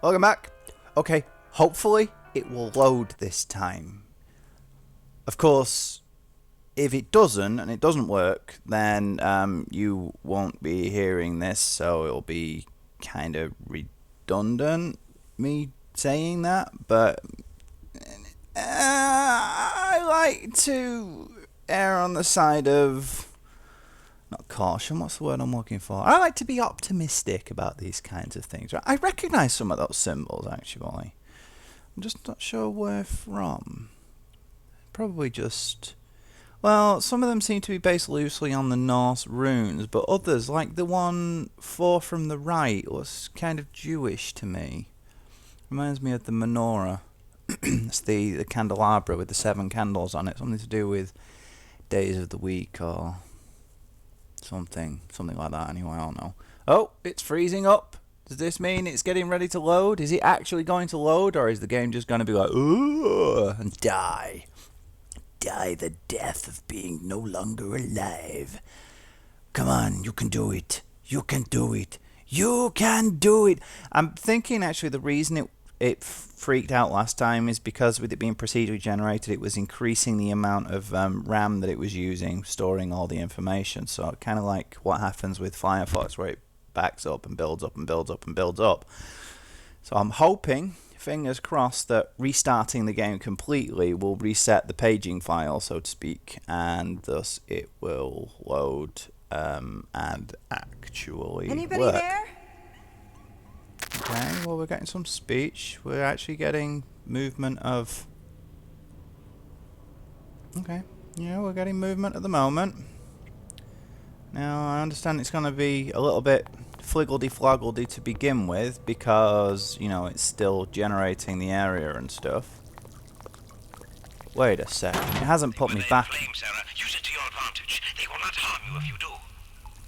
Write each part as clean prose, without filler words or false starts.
Welcome back. Okay, hopefully it will load this time. Of course, if it doesn't and it doesn't work, then you won't be hearing this, so it'll be kind of redundant me saying that, but I like to err on the side of not caution, what's the word I'm looking for? I like to be optimistic about these kinds of things. I recognise some of those symbols, actually. I'm just not sure where from. Probably just... Well, some of them seem to be based loosely on the Norse runes, but others, like the one 4 from the right, was kind of Jewish to me. Reminds me of the menorah. It's the candelabra with the 7 candles on it. Something to do with days of the week or... Something like that anyway, I don't know. Oh, it's freezing up. Does this mean it's getting ready to load? Is it actually going to load, or is the game just going to be like, ooh, and die? Die the death of being no longer alive. Come on, you can do it. You can do it. You can do it. I'm thinking actually the reason it freaked out last time is because with it being procedurally generated, it was increasing the amount of RAM that it was using, storing all the information. So kind of like what happens with Firefox, where it backs up and builds up and builds up and builds up. So I'm hoping, fingers crossed, that restarting the game completely will reset the paging file, so to speak, and thus it will load and actually Anybody work. there? Okay, well, we're getting some speech. We're actually getting movement of... Okay, yeah, we're getting movement at the moment. Now, I understand it's going to be a little bit fliggledy-floggledy to begin with, because, you know, it's still generating the area and stuff. Wait a second, it hasn't put me back... Use it to your advantage. They will not harm you if you do.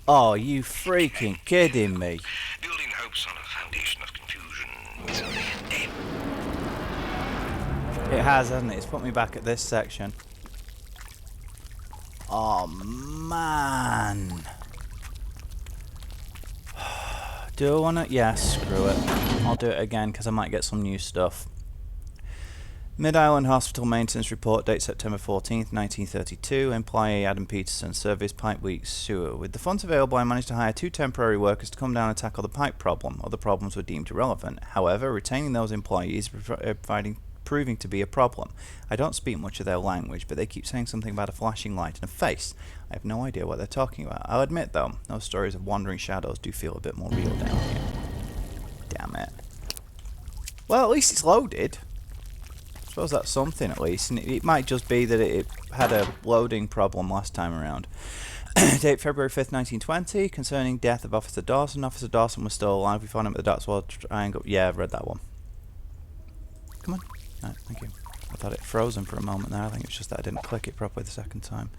Oh, you freaking kidding me. Building hopes on a foundation of confusion, misery, and death. It has, hasn't it? It's put me back at this section. Oh, man. Do I want to? Yeah, screw it. I'll do it again because I might get some new stuff. Mid-Island Hospital Maintenance Report, date September 14th, 1932. Employee Adam Peterson, service pipe leak sewer. With the funds available, I managed to hire 2 temporary workers to come down and tackle the pipe problem. Other problems were deemed irrelevant. However, retaining those employees proving to be a problem. I don't speak much of their language, but they keep saying something about a flashing light and a face. I have no idea what they're talking about. I'll admit, though, those stories of wandering shadows do feel a bit more real down here. Damn it. Well, at least it's loaded. I suppose that's something at least, and it might just be that it had a loading problem last time around. Date February 5th, 1920, concerning death of Officer Dawson. Officer Dawson was still alive. We found him at the Dotswell Triangle. Yeah, I've read that one. Come on. Right, thank you. I thought it frozen for a moment there. I think it's just that I didn't click it properly the second time.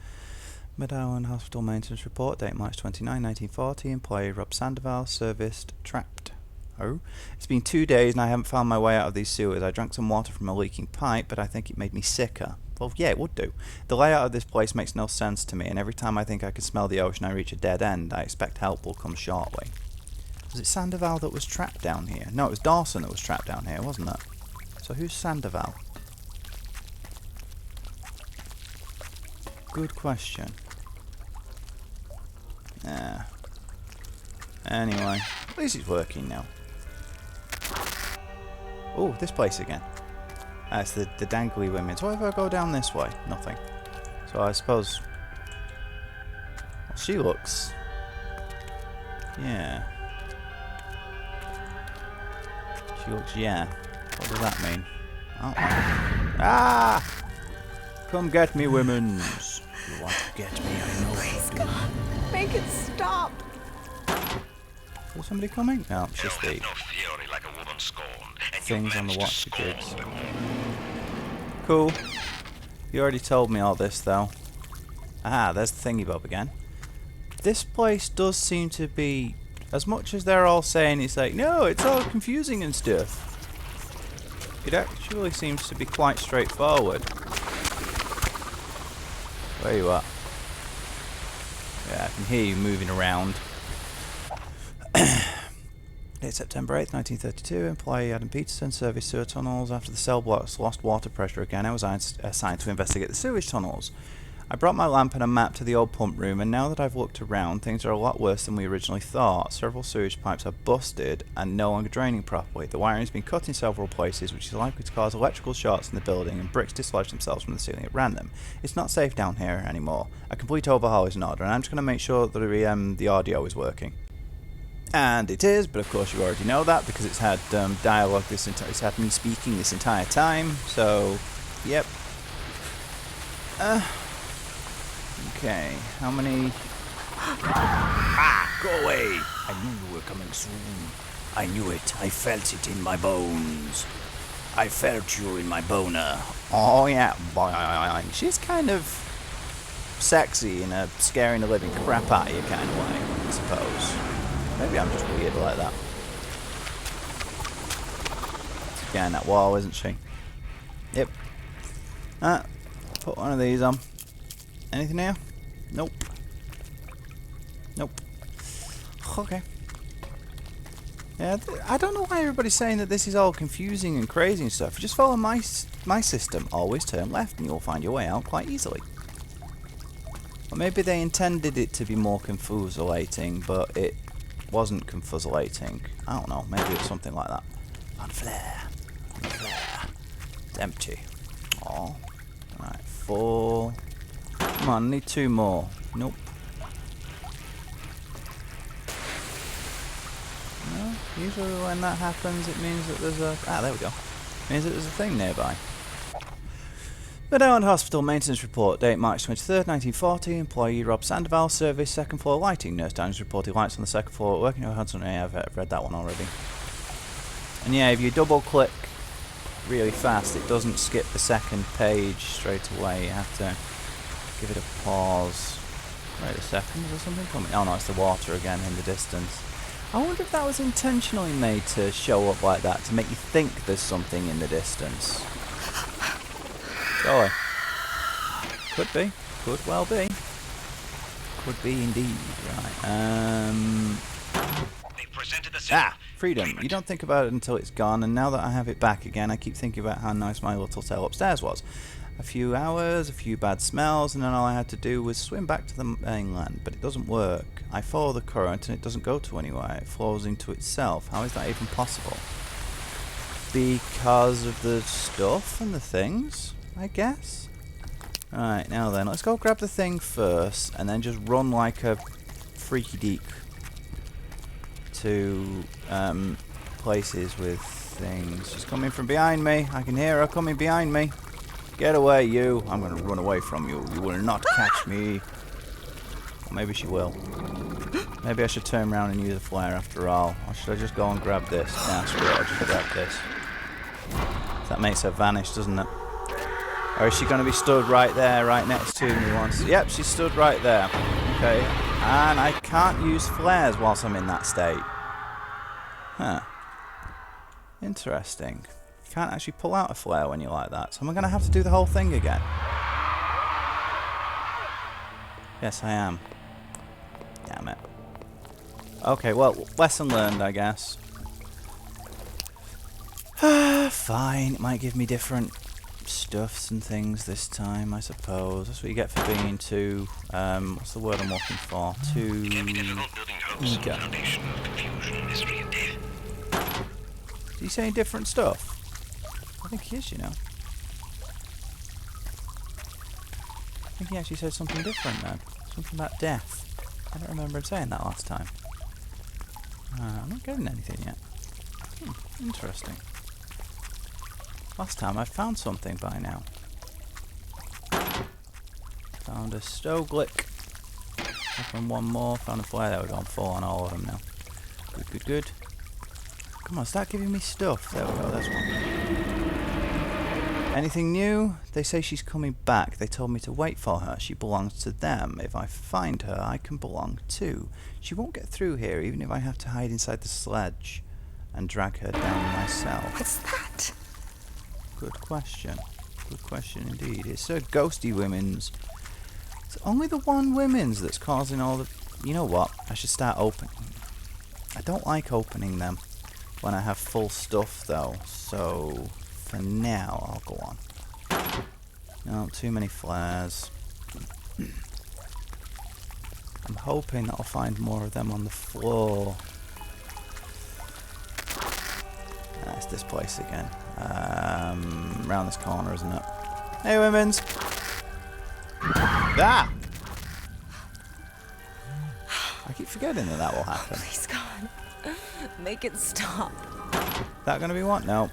Mid-Island Hospital Maintenance Report, date March 29, 1940. Employee Rob Sandoval, serviced, trapped. Oh. It's been 2 days and I haven't found my way out of these sewers. I drank some water from a leaking pipe, but I think it made me sicker. Well, yeah, it would do. The layout of this place makes no sense to me, and every time I think I can smell the ocean, I reach a dead end. I expect help will come shortly. Was it Sandoval that was trapped down here? No, it was Dawson that was trapped down here, wasn't it? So who's Sandoval? Good question. Yeah. Anyway, at least it's working now. Oh, this place again. It's the dangly women. So what if I go down this way? Nothing. So I suppose... Well, she looks... Yeah. She looks, yeah. What does that mean? Oh. Ah! Come get me, women's. You want to get me, I know Please, you do. God, make it stop. Is somebody coming? No, it's just the No fury like a woman scorned, and things you on the managed to watch scorn jigs. them. Cool. You already told me all this, though. Ah, there's the thingy bob again. This place does seem to be... As much as they're all saying it's like, no, it's all confusing and stuff. It actually seems to be quite straightforward. Where you at? Yeah, I can hear you moving around. September 8th, 1932. Employee Adam Peterson serviced sewer tunnels. After the cell blocks lost water pressure again, I was assigned to investigate the sewage tunnels. I brought my lamp and a map to the old pump room, and now that I've looked around, things are a lot worse than we originally thought. Several sewage pipes are busted and no longer draining properly. The wiring has been cut in several places, which is likely to cause electrical shorts in the building, and bricks dislodge themselves from the ceiling at random. It's not safe down here anymore. A complete overhaul is in order, and I'm just going to make sure that the audio is working. And it is, but of course you already know that because it's had dialogue it's had me speaking this entire time. So, yep. Okay, how many? Go away! I knew you were coming soon. I knew it. I felt it in my bones. I felt you in my boner. Oh yeah, she's kind of sexy in a scaring the living crap out of you kind of way, I suppose. Maybe I'm just weird like that. Again, that wall, isn't she? Yep. Put one of these on. Anything here? Nope. Nope. Okay. Yeah, I don't know why everybody's saying that this is all confusing and crazy and stuff. Just follow my system. Always turn left and you'll find your way out quite easily. Or maybe they intended it to be more confusolating, but it wasn't confusolating. I don't know. Maybe it's something like that. On flare. On flare. It's empty. Oh. Right, 4. Come on, I need 2 more. Nope. No, usually when that happens it means that there's a... there we go. It means that there's a thing nearby. Meadowland Hospital Maintenance Report, date March 23rd, 1940. Employee Rob Sandoval, service, second floor lighting. Nurse Downs reported lights on the second floor working. Oh, I've read that one already. And yeah, if you double click really fast, it doesn't skip the second page straight away. You have to give it a pause. Wait a second, is there something coming? Oh no, it's the water again in the distance. I wonder if that was intentionally made to show up like that, to make you think there's something in the distance. Surely. Could be. Could well be. Could be indeed. Right. They presented the Freedom. You don't think about it until it's gone, and now that I have it back again, I keep thinking about how nice my little cell upstairs was. A few hours, a few bad smells, and then all I had to do was swim back to the mainland, but it doesn't work. I follow the current and it doesn't go to anywhere. It flows into itself. How is that even possible? Because of the stuff and the things, I guess. Right, now then, let's go grab the thing first, and then just run like a freaky deek to places with things. She's coming from behind me. I can hear her coming behind me. Get away, you. I'm going to run away from you. You will not catch me. Or maybe she will. Maybe I should turn around and use a flare after all. Or should I just go and grab this? Nah, screw it. I'll just grab this. That makes her vanish, doesn't it? Or is she going to be stood right there, right next to me once? Yep, she's stood right there. Okay. And I can't use flares whilst I'm in that state. Huh. Interesting. You can't actually pull out a flare when you're like that. So am I going to have to do the whole thing again? Yes, I am. Damn it. Okay, well, lesson learned, I guess. Fine. It might give me different stuffs and things this time, I suppose. That's what you get for being too... what's the word I'm looking for? Too... eager. Is he saying different stuff? I think he is, you know. I think he actually said something different then. Something about death. I don't remember him saying that last time. I'm not getting anything yet. Interesting. Last time I found something by now. Found a Stoglick. Found one more. Found a flare. There we go. I'm full on all of them now. Good, good, good. Come on, start giving me stuff. There we go. That's one. Anything new? They say she's coming back. They told me to wait for her. She belongs to them. If I find her, I can belong too. She won't get through here, even if I have to hide inside the sledge and drag her down myself. What's that? Good question. Good question indeed. It's a ghosty women's. It's only the one women's that's causing all the... You know what? I should start opening. I don't like opening them. when I have full stuff though, so for now I'll go on. No, too many flares. I'm hoping that I'll find more of them on the floor. It's this place again. Round this corner, isn't it? Hey, women's! Ah! I keep forgetting that will happen. Please, God. Make it stop. That gonna be what? No.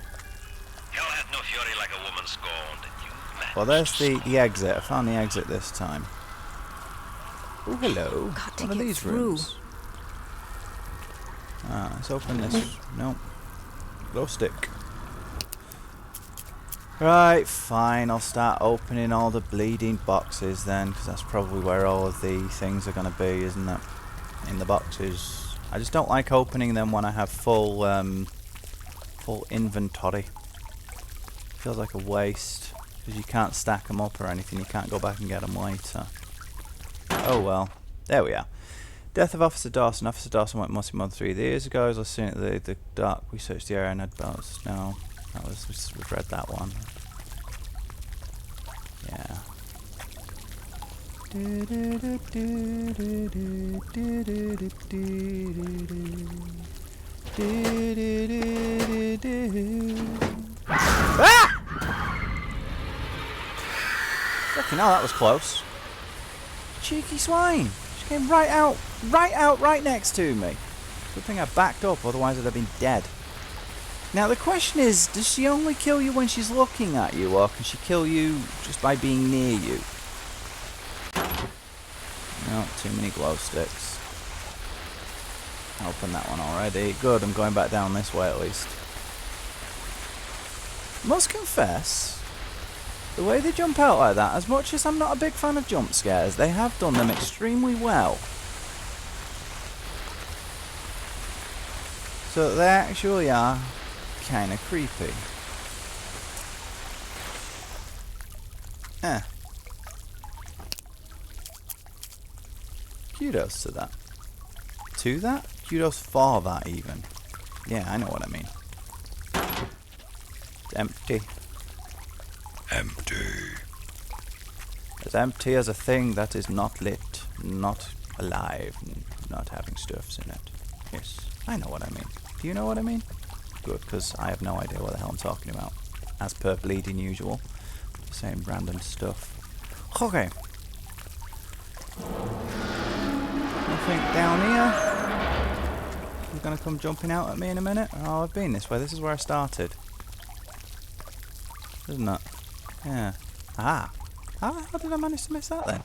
Hell hath no fury like a woman scorned. You managed Well, there's to the exit. I found the exit this time. Oh, hello. Got to One of get these through. rooms. Let's open this. No. Glow stick. Right, fine. I'll start opening all the bleeding boxes then, because that's probably where all of the things are going to be, isn't it? In the boxes. I just don't like opening them when I have full inventory. Feels like a waste, because you can't stack them up or anything. You can't go back and get them later. Oh well. There we are. Death of Officer Dawson. Officer Dawson went missing more than 3 years ago. As I was seeing at the dark, we searched the area and had bells. No, that was we've read that one. Yeah. Ah! Fucking hell, that was close. Cheeky swine. She came right next to me. Good thing I backed up, otherwise I'd have been dead. Now the question is, does she only kill you when she's looking at you, or can she kill you just by being near you? No, too many glow sticks. I opened that one already. Good, I'm going back down this way at least. Must confess, the way they jump out like that, as much as I'm not a big fan of jump scares, they have done them extremely well. So they actually are kind of creepy. Kudos to that. To that? Kudos for that even. Yeah, I know what I mean. It's empty. empty. As empty as a thing that is not lit, not alive, not having stuffs in it. Yes, I know what I mean. Do you know what I mean? Good, because I have no idea what the hell I'm talking about. As per bleeding usual. Same random stuff. Okay. Nothing down here. You're gonna come jumping out at me in a minute? Oh, I've been this way. This is where I started. Isn't it? Yeah. Ah. How did I manage to miss that then?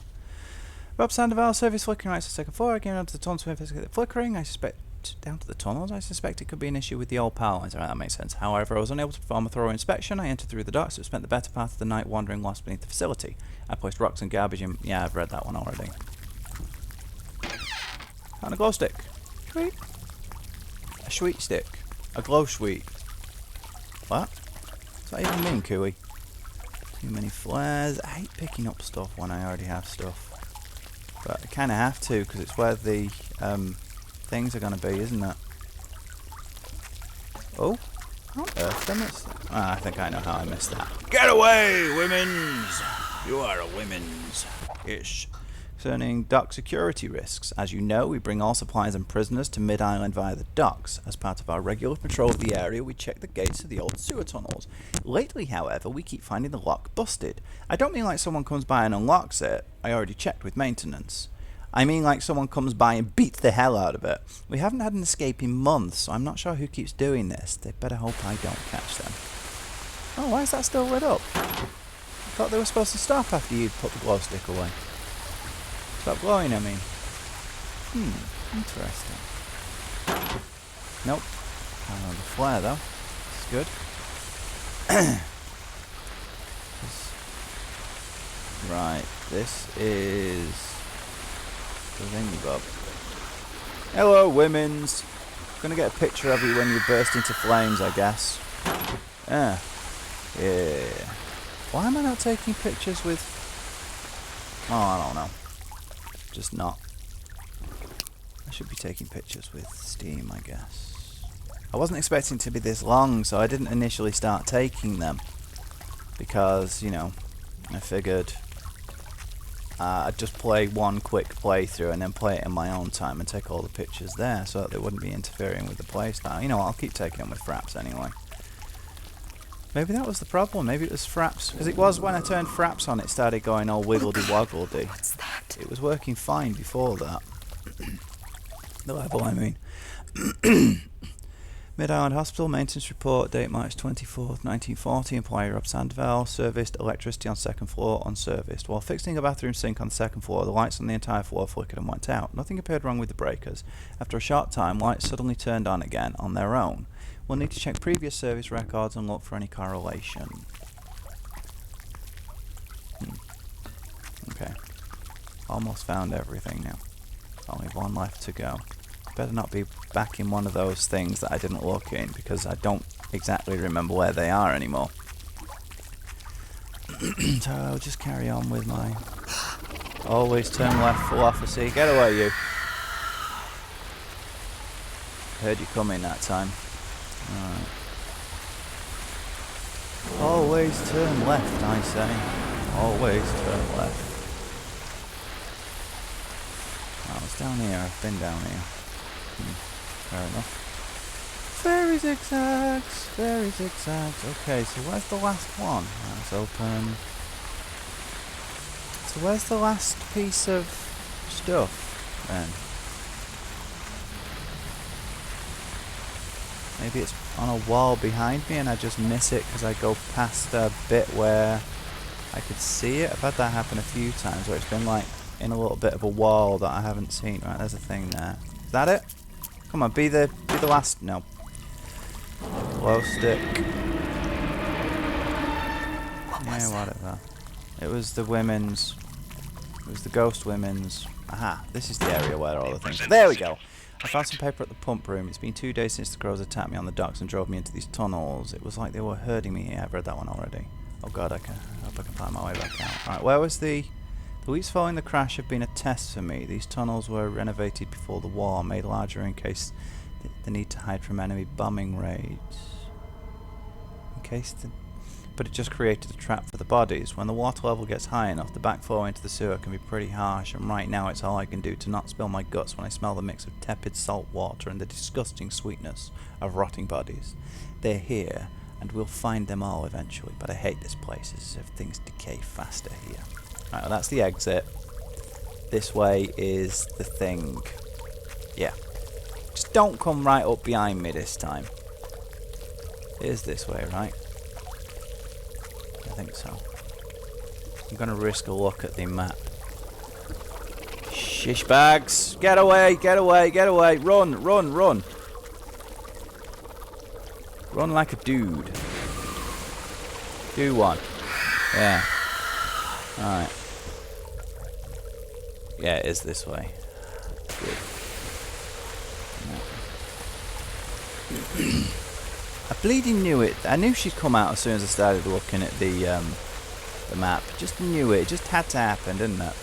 Rob Sandoval, service flickering right to the second floor. I came down to the tunnels to investigate the flickering. I suspect down to the tunnels. I suspect it could be an issue with the old power lines. Alright, that makes sense. However, I was unable to perform a thorough inspection. I entered through the docks, but spent the better part of the night wandering lost beneath the facility. I placed rocks and garbage in. Yeah, I've read that one already. And a glow stick. Sweet. A sweet stick. A glow sweet. What? What's that even mean, Cooey? Too many flares. I hate picking up stuff when I already have stuff. But I kind of have to, because it's where the things are going to be, isn't it? Oh? How on earth did I miss that? Ah, I think I know how I missed that. Get away, women's! You are a women's. Ish. Concerning dock security risks. As you know, we bring all supplies and prisoners to Mid-Island via the docks. As part of our regular patrol of the area, we check the gates to the old sewer tunnels. Lately, however, we keep finding the lock busted. I don't mean like someone comes by and unlocks it. I already checked with maintenance. I mean like someone comes by and beats the hell out of it. We haven't had an escape in months, so I'm not sure who keeps doing this. They better hope I don't catch them. Oh, why is that still lit up? I thought they were supposed to stop after you put the glow stick away. Stop glowing, I mean. Interesting. Nope. The flare though. It's good. Right, this is the thingy-bob. Hello, women's. Gonna get a picture of you when you burst into flames, I guess. Yeah. Why am I not taking pictures with... Oh, I don't know. Just not. I should be taking pictures with Steam, I guess. I wasn't expecting it to be this long, so I didn't initially start taking them. Because, you know, I figured I'd just play one quick playthrough and then play it in my own time and take all the pictures there so that they wouldn't be interfering with the playstyle. You know, I'll keep taking them with Fraps anyway. Maybe that was the problem. Maybe it was Fraps. Because it was when I turned Fraps on, it started going all wiggledy-woggledy. What's that? It was working fine before that. The level, I mean. Mid-Island Hospital, maintenance report, date March 24th, 1940, employer Rob Sandvell, serviced, electricity on second floor, unserviced. While fixing a bathroom sink on the second floor, the lights on the entire floor flickered and went out. Nothing appeared wrong with the breakers. After a short time, lights suddenly turned on again, on their own. We'll need to check previous service records and look for any correlation. Okay. Almost found everything now. Only one left to go. Better not be back in one of those things that I didn't look in, because I don't exactly remember where they are anymore. So I'll just carry on with my always turn left philosophy. Get away, you. Heard you coming that time. Alright. Always turn left, I say. Always turn left. I was down here, I've been down here. Fair enough. Fairy zigzags, fairy zigzags. Okay, so where's the last one? That's open. So where's the last piece of stuff then? Maybe it's on a wall behind me and I just miss it because I go past a bit where I could see it. I've had that happen a few times where it's been like in a little bit of a wall that I haven't seen. Right, there's a thing there. Is that it? Come on, be the last. No. Glow stick. Yeah, whatever. It was the women's. It was the ghost women's. Aha! This is the area where all the things. There we go. I found some paper at the pump room. It's been 2 days since the crows attacked me on the docks and drove me into these tunnels. It was like they were herding me here. I've read that one already. Oh god, I hope I can find my way back out. Right, where was the weeks following the crash have been a test for me. These tunnels were renovated before the war, made larger in case the need to hide from enemy bombing raids. But it just created a trap for the bodies. When the water level gets high enough, the backflow into the sewer can be pretty harsh, and right now it's all I can do to not spill my guts when I smell the mix of tepid salt water and the disgusting sweetness of rotting bodies. They're here, and we'll find them all eventually, but I hate this place as if things decay faster here. Right, well that's the exit. This way is the thing. Yeah. Just don't come right up behind me this time. It is this way, right? I think so. I'm gonna risk a look at the map. Shish bags! Get away! Get away! Get away! Run! Run! Run! Run like a dude. Do one. Yeah. Alright. Yeah, it is this way. Good. Yeah. I bleeding knew it. I knew she'd come out as soon as I started looking at the map. Just knew it. It just had to happen, didn't it?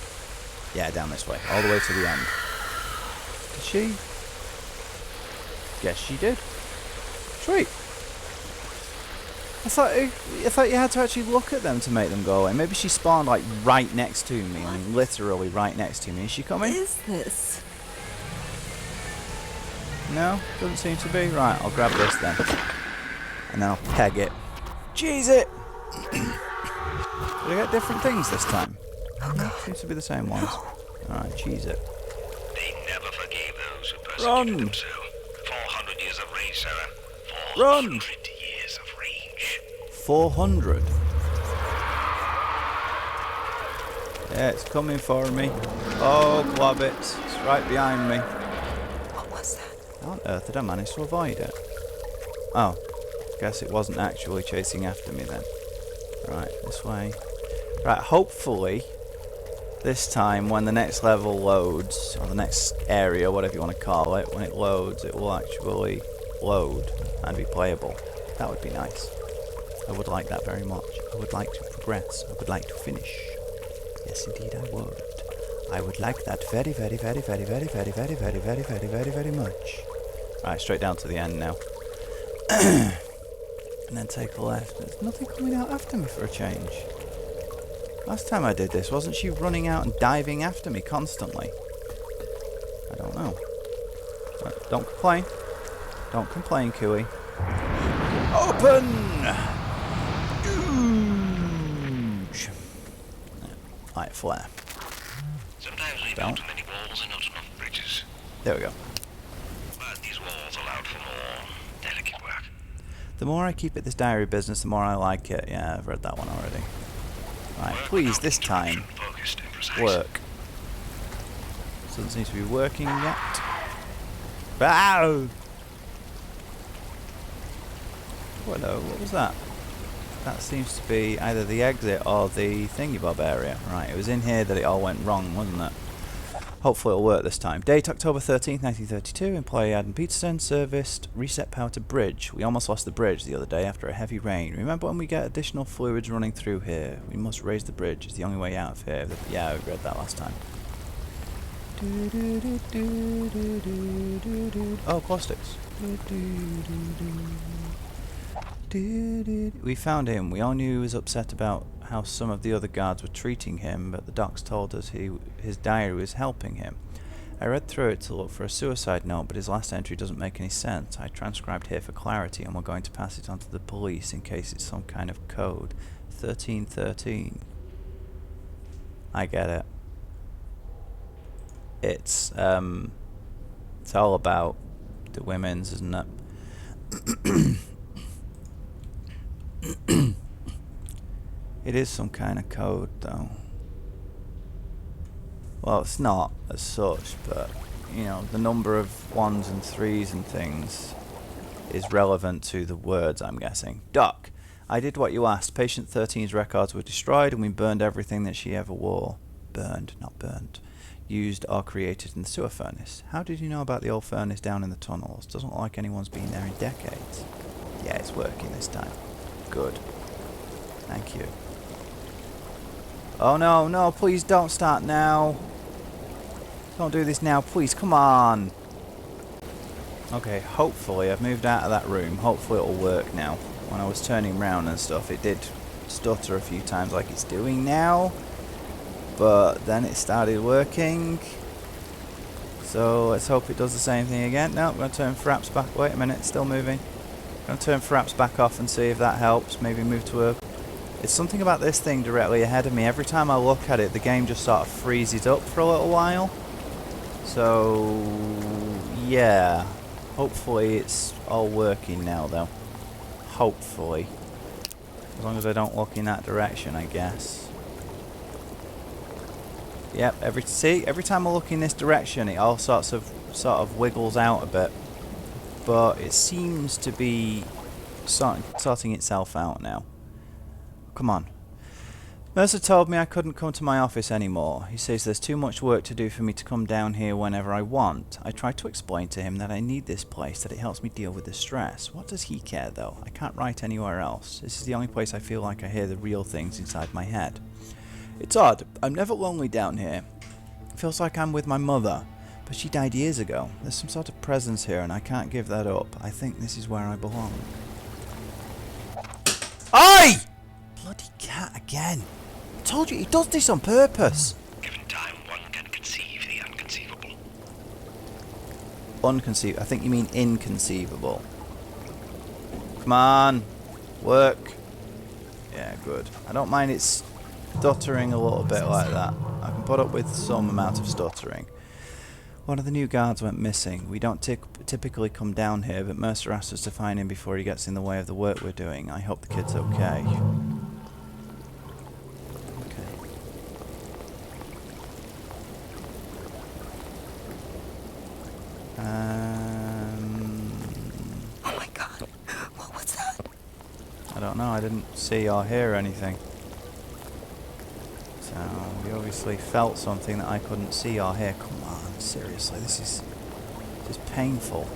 Yeah, down this way. All the way to the end. Did she? Yes, she did. Sweet. I thought you had to actually look at them to make them go away. Maybe she spawned like right next to me. I mean, literally right next to me. Is she coming? What is this? No, doesn't seem to be. Right, I'll grab this then. And then I'll peg it. Cheese it! Did I get different things this time? No, seems to be the same ones. Alright, cheese it. They never forgave those who Run! persecuted them so. 400 years of rage, Sarah. Run! 400 years of rage. 400. Yeah, it's coming for me. Oh, glob it. It's right behind me. What was that? How on earth did I manage to avoid it? Oh, guess it wasn't actually chasing after me then. Right, this way. Right, hopefully this time when the next level loads, or the next area, whatever you want to call it, when it loads, it will actually load and be playable. That would be nice. I would like that very much. I would like to progress. I would like to finish. Yes, indeed I would. I would like that very, very, very, very, very, very, very, very, very, very, very, very much. Right, straight down to the end now. And then take a left. There's nothing coming out after me for a change. Last time I did this, wasn't she running out and diving after me constantly? I don't know. Right, don't complain. Don't complain, Cooey. Open! Huge! Light flare. Sometimes we build too many walls and not enough bridges. There we go. But these walls allowed for more delicate work. The more I keep at this diary business, the more I like it. Yeah, I've read that one already. Right, Work please, without this time, interruption, focused and precise. work. Doesn't seem to be working yet. Bow! Hello, what was that? That seems to be either the exit or the thingy-bob area. Right, it was in here that it all went wrong, wasn't it? Hopefully it'll work this time. Date October 13th, 1932. Employee Adam Peterson serviced reset power to bridge. We almost lost the bridge the other day after a heavy rain. Remember when we get additional fluids running through here? We must raise the bridge. It's the only way out of here. Yeah, we read that last time. Oh, glowsticks. We found him. We all knew he was upset about how some of the other guards were treating him, but the docs told us his diary was helping him. I read through it to look for a suicide note, but his last entry doesn't make any sense. I transcribed here for clarity, and we're going to pass it on to the police in case it's some kind of code. 1313. I get it. It's all about the women's, isn't it? It is some kind of code, though. Well, it's not as such, but, you know, the number of ones and threes and things is relevant to the words, I'm guessing. Doc, I did what you asked. Patient 13's records were destroyed, and we burned everything that she ever wore. Burned, not burnt. Used or created in the sewer furnace. How did you know about the old furnace down in the tunnels? Doesn't look like anyone's been there in decades. Yeah, it's working this time. Good. Thank you. Oh no, no, please don't start now. Don't do this now, please, come on. Okay, hopefully I've moved out of that room. Hopefully it'll work now. When I was turning around and stuff, it did stutter a few times like it's doing now. But then it started working. So let's hope it does the same thing again. No, I'm going to turn fraps back. Wait a minute, it's still moving. I'm going to turn fraps back off and see if that helps. Maybe move to a... It's something about this thing directly ahead of me. Every time I look at it, the game just sort of freezes up for a little while. So, yeah. Hopefully it's all working now, though. Hopefully. As long as I don't look in that direction, I guess. Yep, every time I look in this direction, it all sort of wiggles out a bit. But it seems to be sorting itself out now. Come on. Mercer told me I couldn't come to my office anymore. He says there's too much work to do for me to come down here whenever I want. I tried to explain to him that I need this place, that it helps me deal with the stress. What does he care, though? I can't write anywhere else. This is the only place I feel like I hear the real things inside my head. It's odd. I'm never lonely down here. It feels like I'm with my mother. But she died years ago. There's some sort of presence here, and I can't give that up. I think this is where I belong. Oi! Bloody cat again. I told you, he does this on purpose. Given time, one can conceive the unconceivable. Unconceivable. I think you mean inconceivable. Come on. Work. Yeah, good. I don't mind it stuttering a little bit like that. I can put up with some amount of stuttering. One of the new guards went missing. We don't typically come down here, but Mercer asked us to find him before he gets in the way of the work we're doing. I hope the kid's okay. Oh my god. What was that? I don't know. I didn't see or hear anything. So, we obviously felt something that I couldn't see or hear. Come on, seriously, this is painful.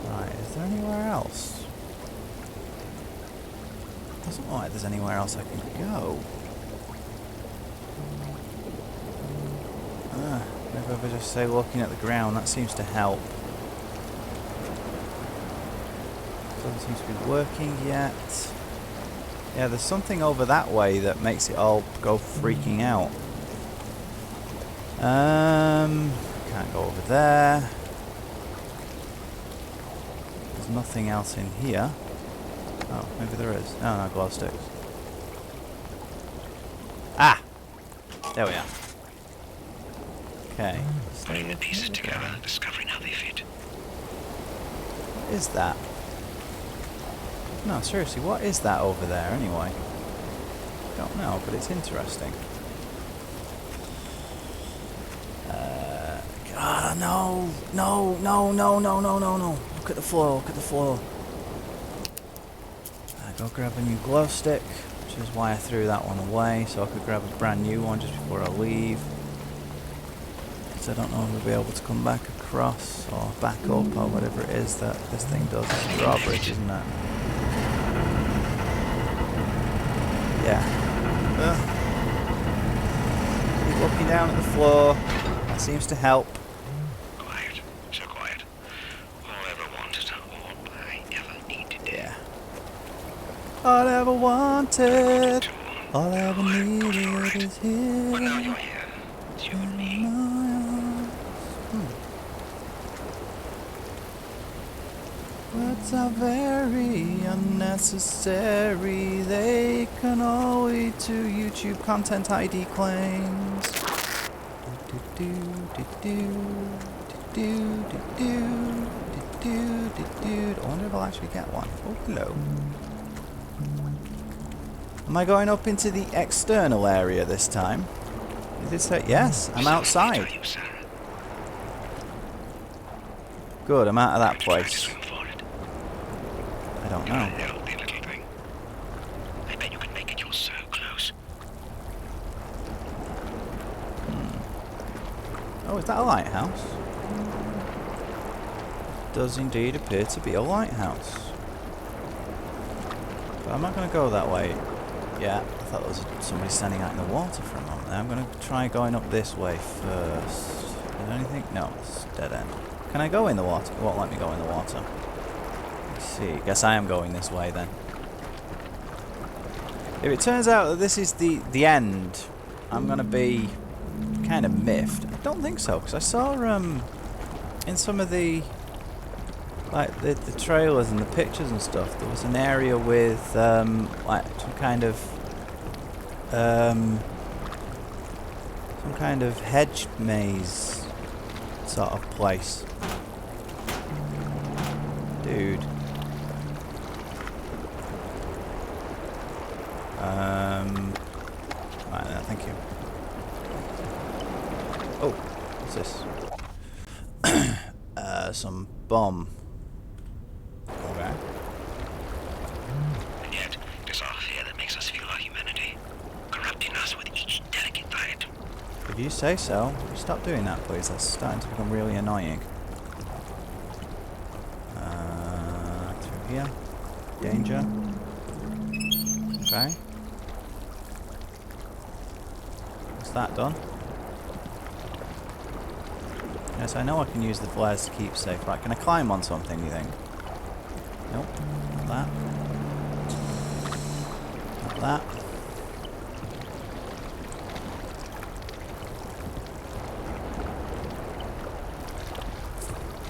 Right, is there anywhere else? Doesn't look like there's anywhere else I can go. Maybe if I just say looking at the ground, that seems to help. Doesn't seem to be working yet. Yeah, there's something over that way that makes it all go freaking out. Can't go over there. There's nothing else in here. Oh, maybe there is. No, glow sticks. Ah! There we are. Okay. Putting the pieces together, discovering how they fit. What is that? No, seriously, what is that over there anyway? Don't know, but it's interesting. God, no! No, no, no, no, no, no, no! Look at the floor, look at the floor. I go grab a new glow stick, which is why I threw that one away, so I could grab a brand new one just before I leave. Because I don't know if we'll be able to come back across, or back up, or whatever it is that this thing does. It's a drawbridge, isn't it? Yeah. Keep looking down at the floor. That seems to help. Quiet. So quiet. All I ever wanted, all I ever needed. Yeah. All I ever wanted, all I ever needed is here. Well, now you're here. It's you and me. Words are very unnecessary. They can all lead to YouTube content ID claims. I wonder if I'll actually get one. Oh, hello. Am I going up into the external area this time? It did say yes, I'm outside. Good, I'm out of that place. I don't know. Healthy little thing. I bet you can make it. You're so close. Oh, is that a lighthouse? Does indeed appear to be a lighthouse. But I'm not going to go that way. Yeah, I thought there was somebody standing out in the water for a moment there. I'm going to try going up this way first. Is there anything? No, it's dead end. Can I go in the water? It won't let me go in the water. Let's see. Guess I am going this way then. If it turns out that this is the end, I'm going to be kind of miffed. I don't think so, because I saw in some of the the trailers and the pictures and stuff, there was an area with like some kind of hedge maze sort of place. Dude. Right, no, thank you. Oh, what's this? Some bomb. Okay. And yet, it is our fear that makes us feel our humanity, corrupting us with each delicate bite. If you say so, stop doing that, please. That's starting to become really annoying. Through here. Danger. Okay. What's that done? Yes, I know I can use the flares to keep safe. Right, can I climb on something, do you think? Nope. Not that. Not that.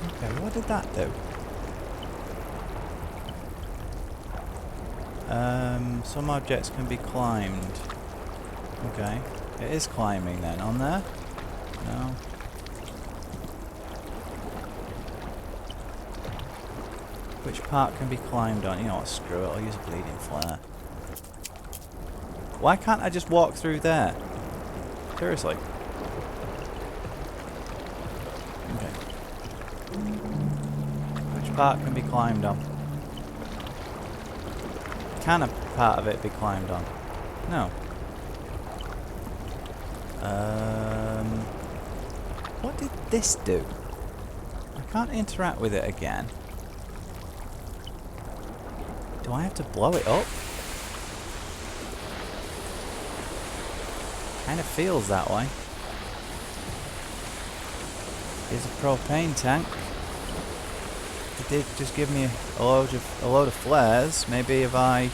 Okay, what did that do? Some objects can be climbed. Okay. It is climbing then. On there? No. Which part can be climbed on? You know what, screw it, I'll use a bleeding flare. Why can't I just walk through there? Seriously. Okay. Which part can be climbed on? Can a part of it be climbed on? No. What did this do? I can't interact with it again. Do I have to blow it up? Kind of feels that way. Here's a propane tank. It did just give me a load of flares. Maybe if I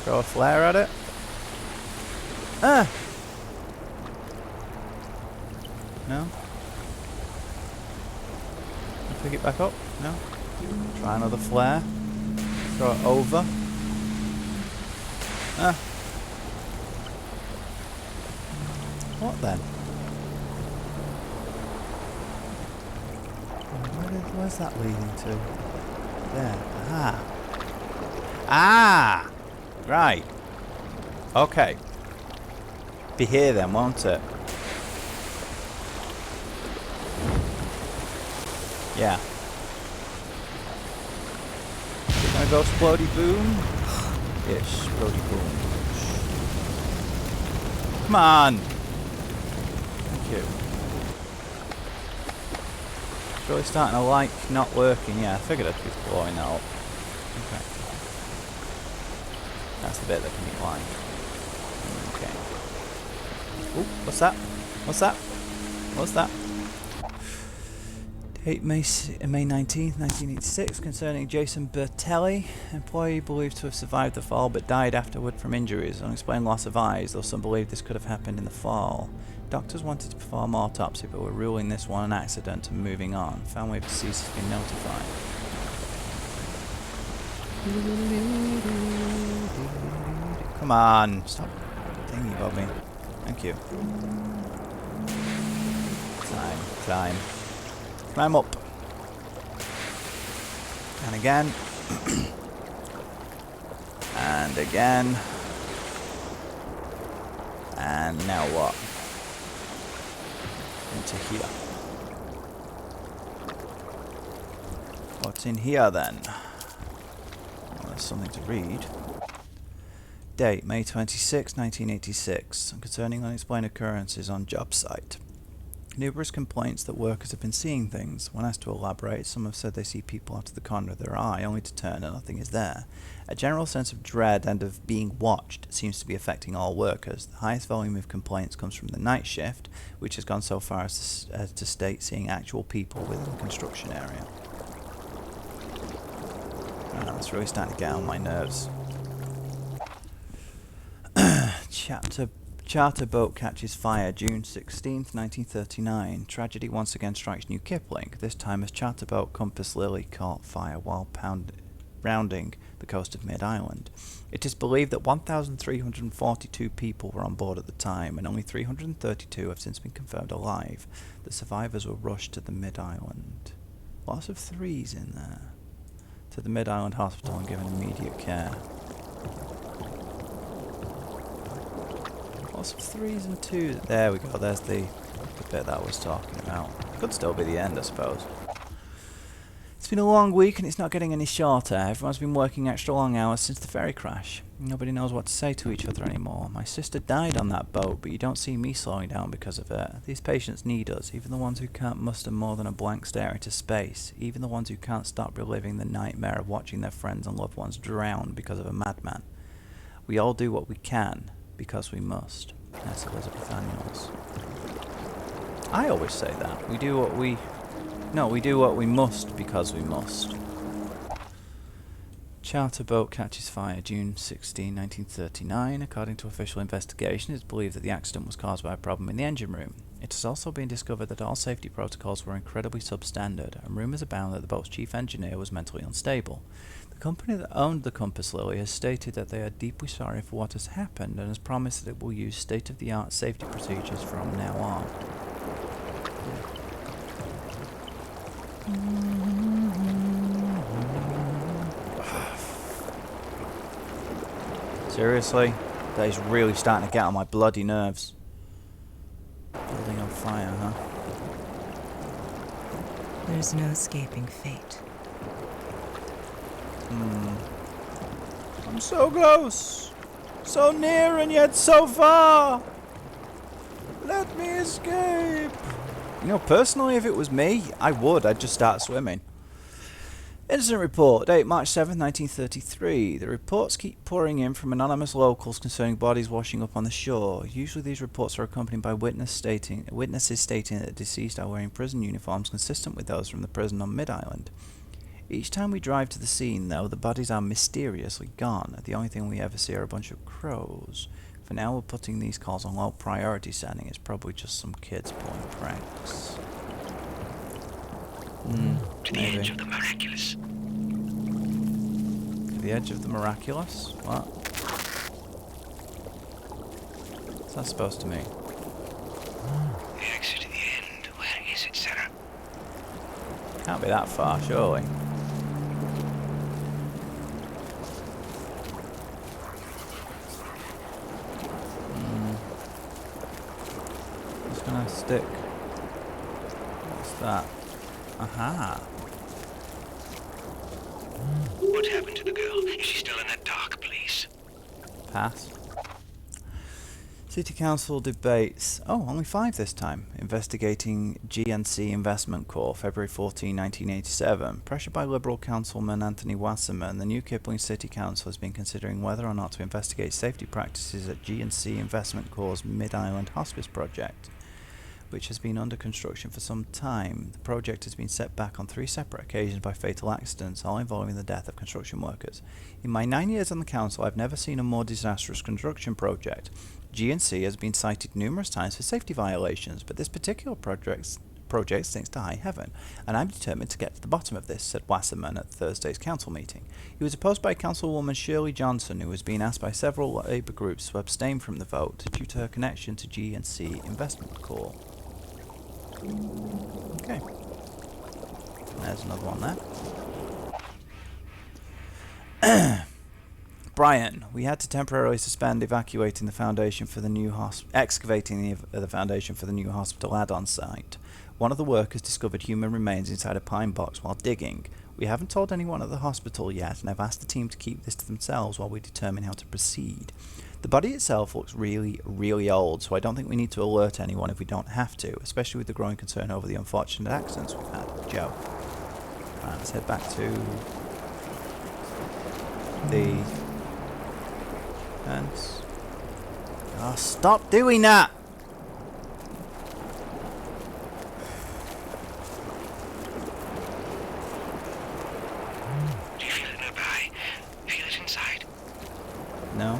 throw a flare at it. Ah! No? Pick it back up? No? Try another flare. Throw it over. Ah. What then? Where's that leading to? There. Ah. Ah! Right. Okay. Be here then, won't it? Yeah. We're gonna go explodey boom. Yes, explodey boom. Come on! Thank you. It's really starting to like not working. Yeah, I figured I'd be blowing that up. Okay. That's the bit that can be like. Okay. Ooh, what's that? What's that? What's that? Date May 19th, 1986, concerning Jason Bertelli, employee believed to have survived the fall but died afterward from injuries, unexplained loss of eyes, though some believe this could have happened in the fall. Doctors wanted to perform autopsy but were ruling this one an accident and moving on. Family of deceased has been notified. Come on, stop thinking about me. Thank you. Climb. Climb up. And again. And again. And now what? Into here. What's in here then? Well, there's something to read. Date May 26, 1986. Concerning unexplained occurrences on job site. Numerous complaints that workers have been seeing things. When asked to elaborate, some have said they see people out of the corner of their eye, only to turn and nothing is there. A general sense of dread and of being watched seems to be affecting all workers. The highest volume of complaints comes from the night shift, which has gone so far as to state seeing actual people within the construction area. That's really starting to get on my nerves. Charter boat catches fire June 16th, 1939. Tragedy once again strikes New Kipling, this time as charter boat Compass Lily caught fire while rounding the coast of Mid-Island. It is believed that 1,342 people were on board at the time, and only 332 have since been confirmed alive. The survivors were rushed to the Mid-Island. Lots of threes in there. To the Mid-Island Hospital and given immediate care. Lots of threes and twos. There we go. There's the bit that I was talking about. Could still be the end, I suppose. It's been a long week and it's not getting any shorter. Everyone's been working extra long hours since the ferry crash. Nobody knows what to say to each other anymore. My sister died on that boat, but you don't see me slowing down because of it. These patients need us, even the ones who can't muster more than a blank stare into space, even the ones who can't stop reliving the nightmare of watching their friends and loved ones drown because of a madman. We all do what we can. Because we must. That's Elizabeth Daniels. I always say that. We do what we must because we must. Charter boat catches fire June 16, 1939. According to official investigation, it is believed that the accident was caused by a problem in the engine room. It has also been discovered that all safety protocols were incredibly substandard, and rumours abound that the boat's chief engineer was mentally unstable. The company that owned the Compass Lily has stated that they are deeply sorry for what has happened and has promised that it will use state-of-the-art safety procedures from now on. Seriously? That is really starting to get on my bloody nerves. Building on fire, huh? There's no escaping fate. I'm so close! So near and yet so far! Let me escape! You know, personally, if it was me, I'd just start swimming. Incident report, date March 7th, 1933. The reports keep pouring in from anonymous locals concerning bodies washing up on the shore. Usually these reports are accompanied by witnesses stating that the deceased are wearing prison uniforms consistent with those from the prison on Mid-Island. Each time we drive to the scene, though, the bodies are mysteriously gone. The only thing we ever see are a bunch of crows. For now, we're putting these calls on low priority setting. It's probably just some kids pulling pranks. To the edge of the miraculous. To the edge of the miraculous? What? What's that supposed to mean? The exit to the end. Where is it, Sarah? Can't be that far, surely. Just gonna stick. What's that? Aha. What happened to the girl? Is she still in that dark place? Pass. City Council debates. Oh, only 5 this time. Investigating GNC Investment Corp. February 14, 1987. Pressured by Liberal Councilman Anthony Wasserman, the new Kipling City Council has been considering whether or not to investigate safety practices at GNC Investment Corp's Mid-Island Hospice project, which has been under construction for some time. The project has been set back on 3 separate occasions by fatal accidents, all involving the death of construction workers. In my 9 years on the council, I've never seen a more disastrous construction project. GNC has been cited numerous times for safety violations, but this particular project stinks to high heaven, and I'm determined to get to the bottom of this, said Wasserman at Thursday's council meeting. He was opposed by Councilwoman Shirley Johnson, who was being asked by several Labour groups to abstain from the vote due to her connection to GNC Investment Corp. Okay. There's another one there. Brian, we had to temporarily suspend excavating the foundation for the new hospital add-on site. One of the workers discovered human remains inside a pine box while digging. We haven't told anyone at the hospital yet, and I've asked the team to keep this to themselves while we determine how to proceed. The body itself looks really, really old, so I don't think we need to alert anyone if we don't have to, especially with the growing concern over the unfortunate accidents we've had. Joe. Right, let's head back to the fence. Oh, stop doing that! Do you feel it nearby? Feel it inside? No.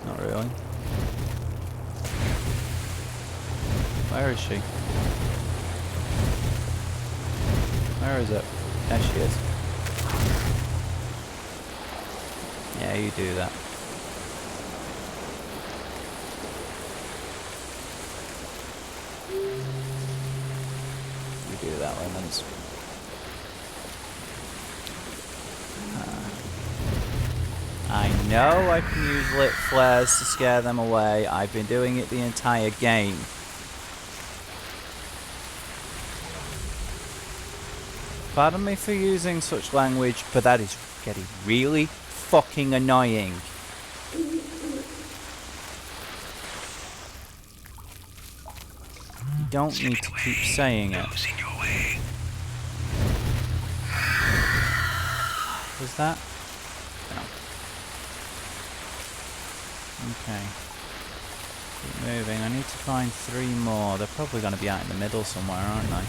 Not really. Where is she? Where is it? There she is. Yeah, you do that. You do that, Lemons. I know I can use lit flares to scare them away. I've been doing it the entire game. Pardon me for using such language, but that is getting really fucking annoying. You don't need to keep saying it. Was that? No. Okay. Keep moving. I need to find 3 more. They're probably going to be out in the middle somewhere, aren't they?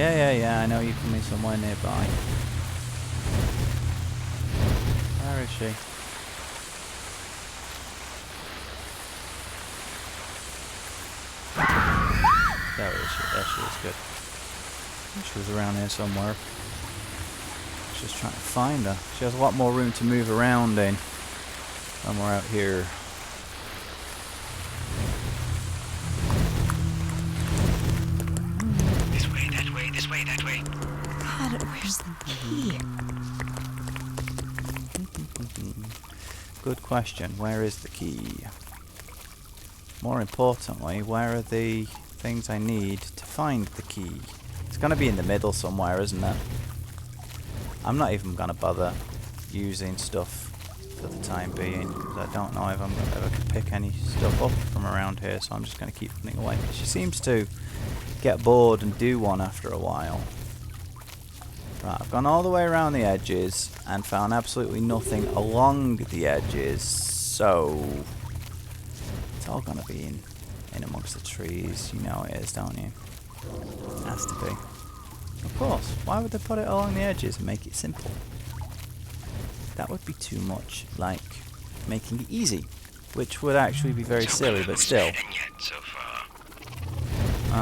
Yeah. I know you're coming somewhere nearby. Where is she? There is she. There she is. Good. I think she was around here somewhere. Just trying to find her. She has a lot more room to move around in when we're out here. This way, that way, this way, that way. God, where's the key? Good question. Where is the key? More importantly, where are the things I need to find the key? It's going to be in the middle somewhere, isn't it? I'm not even going to bother using stuff for the time being, because I don't know if I'm ever going to pick any stuff up from around here, so I'm just going to keep running away. She seems to get bored and do one after a while. Right, I've gone all the way around the edges and found absolutely nothing along the edges, so it's all gonna be in amongst the trees. You know it is, don't you? It has to be. Of course. Why would they put it along the edges and make it simple? That would be too much like making it easy, which would actually be very silly, but still. So far.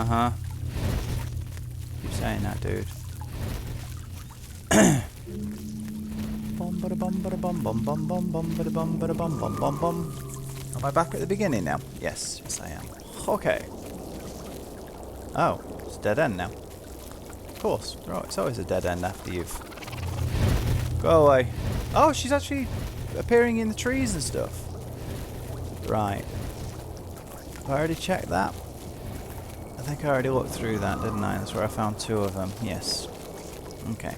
Uh-huh. Keep saying that, dude. Bum bada bum bada bum bum bum bum bum bada bum bada bum bum bum bum. Am I back at the beginning now? Yes, yes I am. Okay. Oh, it's a dead end now. Of course. Right, it's always a dead end after you've... Go away. Oh, she's actually appearing in the trees and stuff. Right. Have I already checked that? I think I already looked through that, didn't I? That's where I found 2 of them. Yes. Okay.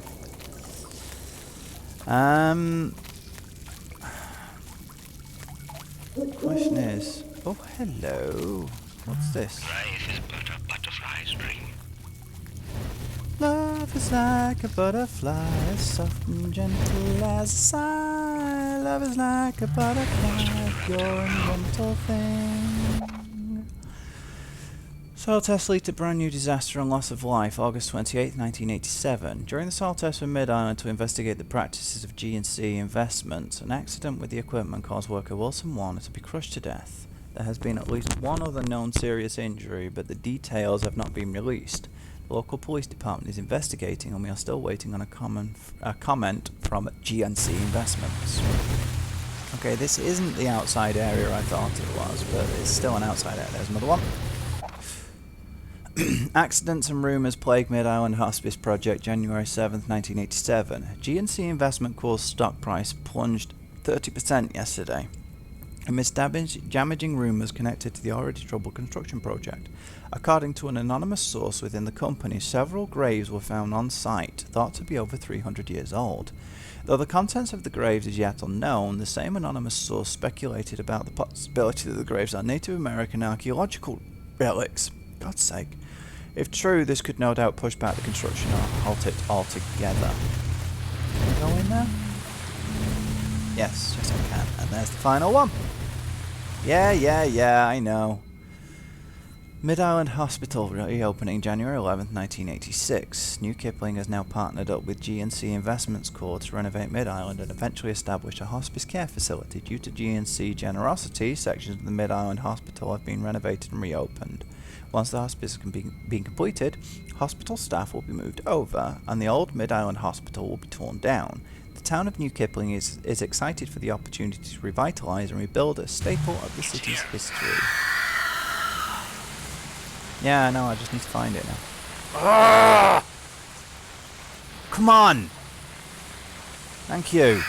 Question is... Oh, hello. What's this? Life is but a butterfly's dream. Love is like a butterfly, as soft and gentle as a sigh. Love is like a butterfly, pure and gentle thing. Soil test lead to brand new disaster and loss of life, August 28, 1987. During the soil test for Mid-Island to investigate the practices of G&C Investments, an accident with the equipment caused worker Wilson Warner to be crushed to death. There has been at least one other known serious injury, but the details have not been released. The local police department is investigating, and we are still waiting on a comment from G&C Investments. Okay, this isn't the outside area I thought it was, but it's still an outside area. There's another one. Accidents and rumours plague Mid-Island Hospice Project, January 7th, 1987. G&C Investment Corp's stock price plunged 30% yesterday amidst damaging rumours connected to the already troubled construction project. According to an anonymous source within the company, several graves were found on site, thought to be over 300 years old. Though the contents of the graves is yet unknown, the same anonymous source speculated about the possibility that the graves are Native American archaeological relics. God's sake. If true, this could no doubt push back the construction or halt it altogether. Can I go in there? Yes, yes I can. And there's the final one. Yeah, I know. Mid-Island Hospital reopening January 11th, 1986. New Kipling has now partnered up with G&C Investments Corp to renovate Mid-Island and eventually establish a hospice care facility. Due to G&C generosity, sections of the Mid-Island Hospital have been renovated and reopened. Once the hospice can be completed, hospital staff will be moved over and the old Mid-Island Hospital will be torn down. The town of New Kipling is excited for the opportunity to revitalise and rebuild a staple of the city's history. Yeah, I know, I just need to find it now. Come on! Thank you.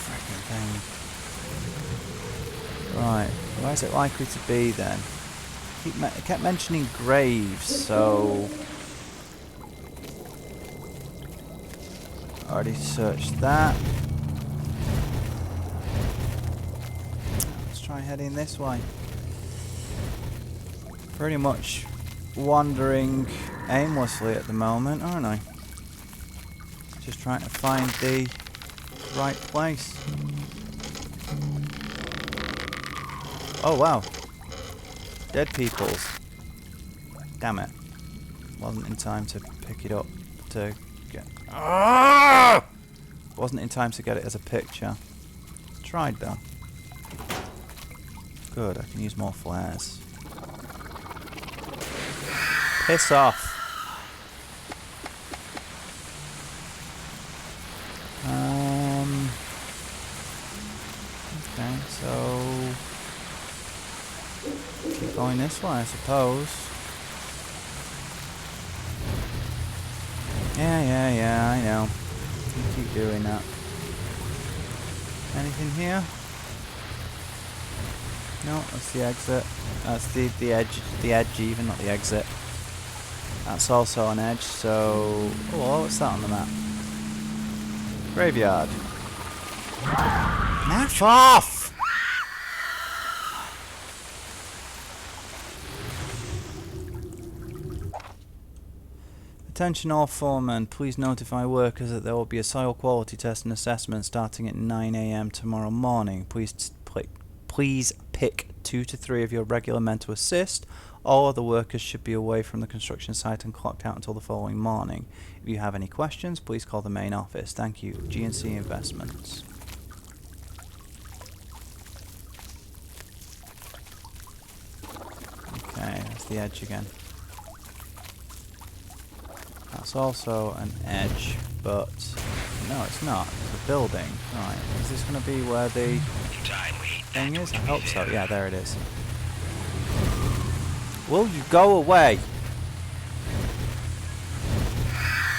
Freaking thing. Right, where is it likely to be then? It kept mentioning graves, so... Already searched that. Let's try heading this way. Pretty much wandering aimlessly at the moment, aren't I? Just trying to find the right place. Oh wow. Dead peoples. Damn it. Wasn't in time to pick it up to get... Wasn't in time to get it as a picture. Tried though. Good, I can use more flares. Piss off. Okay, so... keep going this way, I suppose. Yeah, I know. You keep doing that. Anything here? No, that's the exit. That's the edge even, not the exit. That's also an edge, so... oh, what's that on the map? Graveyard. Naff off! Attention all foremen, please notify workers that there will be a soil quality test and assessment starting at 9 a.m. tomorrow morning. Please pick 2 to 3 of your regular men to assist. All other workers should be away from the construction site and clocked out until the following morning. If you have any questions, please call the main office. Thank you. G&C Investments. Okay, that's the edge again. That's also an edge, but no, it's not. It's a building. Right, is this going to be where the thing is? I hope so. Yeah, there it is. Will you go away?